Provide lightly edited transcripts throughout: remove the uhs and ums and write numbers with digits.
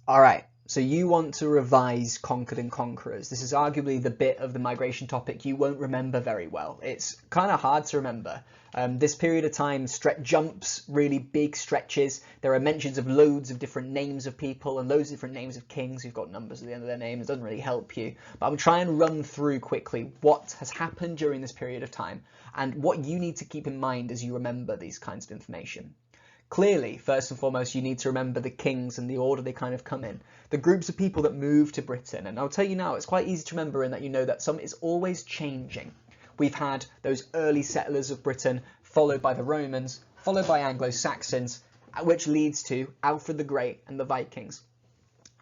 All right, so you want to revise Conquered and Conquerors. This is arguably the bit of the migration topic you won't remember very well. It's kind of hard to remember. This period of time jumps, really big stretches. There are mentions of loads of different names of people and loads of different names of kings who've got numbers at the end of their name. It doesn't really help you. But I'm trying to run through quickly what has happened during this period of time and what you need to keep in mind as you remember these kinds of information. Clearly, first and foremost, you need to remember the kings and the order they kind of come in. The groups of people that moved to Britain, and I'll tell you now, it's quite easy to remember in that you know that some is always changing. We've had those early settlers of Britain, followed by the Romans, followed by Anglo-Saxons, which leads to Alfred the Great and the Vikings.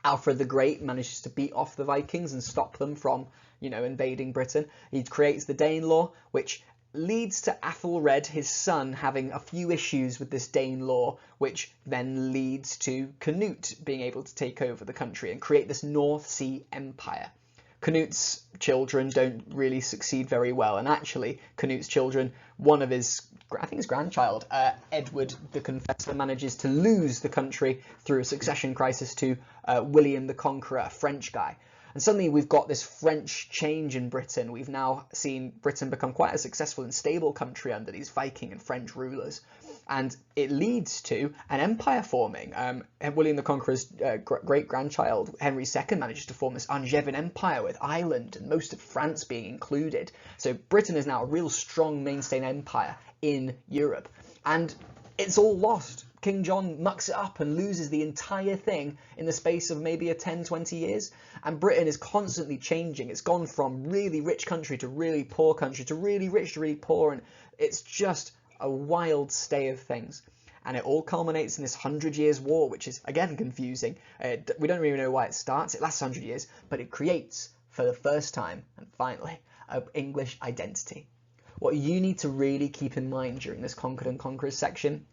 Alfred the Great manages to beat off the Vikings and stop them from, invading Britain. He creates the Danelaw, which leads to Athelred, his son, having a few issues with this Danelaw, which then leads to Canute being able to take over the country and create this North Sea Empire. Canute's children don't really succeed very well, and actually Canute's children, one of his, I think his grandchild, Edward the Confessor, manages to lose the country through a succession crisis to William the Conqueror, a French guy. And suddenly we've got this French change in Britain. We've now seen Britain become quite a successful and stable country under these Viking and French rulers. And it leads to an empire forming. William the Conqueror's great-grandchild, Henry II, manages to form this Angevin empire with Ireland and most of France being included. So Britain is now a real strong mainstay empire in Europe. And it's all lost. King John mucks it up and loses the entire thing in the space of maybe 10-20 years. And Britain is constantly changing. It's gone from really rich country to really poor country to really rich to really poor. And it's just a wild stay of things. And it all culminates in this 100 Years' War, which is, again, confusing. We don't really know why it starts. It lasts 100 years, but it creates, for the first time, and finally, an English identity. What you need to really keep in mind during this Conquered and Conquerors section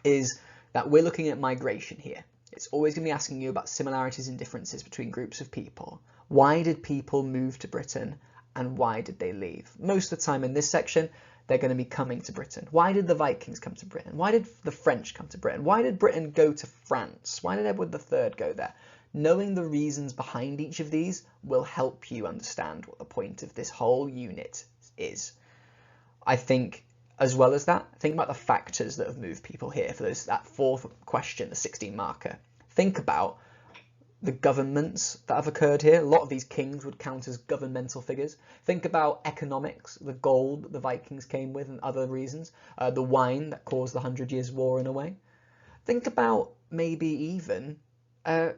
is that we're looking at migration here. It's always going to be asking you about similarities and differences between groups of people. Why did people move to Britain and why did they leave? Most of the time in this section, they're going to be coming to Britain. Why did the Vikings come to Britain? Why did the French come to Britain? Why did Britain go to France? Why did Edward III go there? Knowing the reasons behind each of these will help you understand what the point of this whole unit is. I think, as well as that, think about the factors that have moved people here for that fourth question, the 16 marker. Think about the governments that have occurred here. A lot of these kings would count as governmental figures. Think about economics, the gold that the Vikings came with and other reasons, the wine that caused the 100 Years' War in a way. Think about maybe even the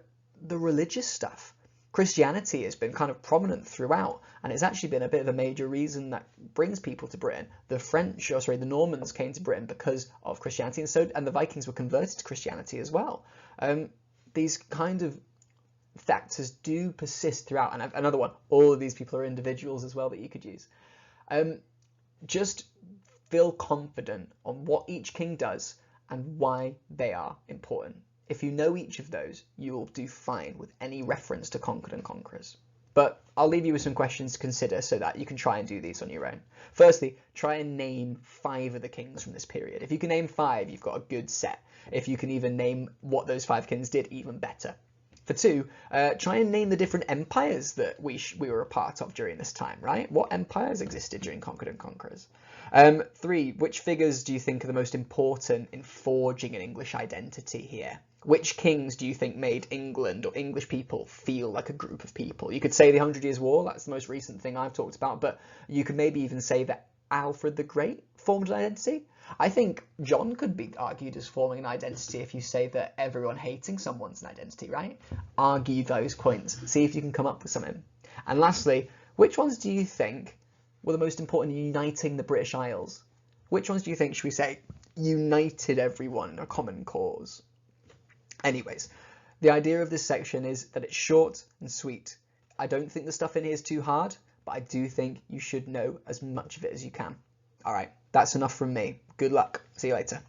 religious stuff. Christianity has been kind of prominent throughout, and it's actually been a bit of a major reason that brings people to Britain. The Normans came to Britain because of Christianity, and the Vikings were converted to Christianity as well. These kind of factors do persist throughout, and another one, all of these people are individuals as well that you could use. Just feel confident on what each king does and why they are important. If you know each of those, you will do fine with any reference to Conquered and Conquerors. But I'll leave you with some questions to consider so that you can try and do these on your own. Firstly, try and name 5 of the kings from this period. If you can name 5, you've got a good set. If you can even name what those 5 kings did, even better. For 2, try and name the different empires that we were a part of during this time, right? What empires existed during Conquered and Conquerors? 3, which figures do you think are the most important in forging an English identity here? Which kings do you think made England or English people feel like a group of people? You could say the 100 Years' War, that's the most recent thing I've talked about, but you could maybe even say that Alfred the Great formed an identity. I think John could be argued as forming an identity if you say that everyone hating someone's an identity, right? Argue those points, see if you can come up with something. And lastly, which ones do you think were the most important in uniting the British Isles? Which ones do you think, should we say, united everyone in a common cause? Anyways, the idea of this section is that it's short and sweet. I don't think the stuff in here is too hard, but I do think you should know as much of it as you can. All right, that's enough from me. Good luck. See you later.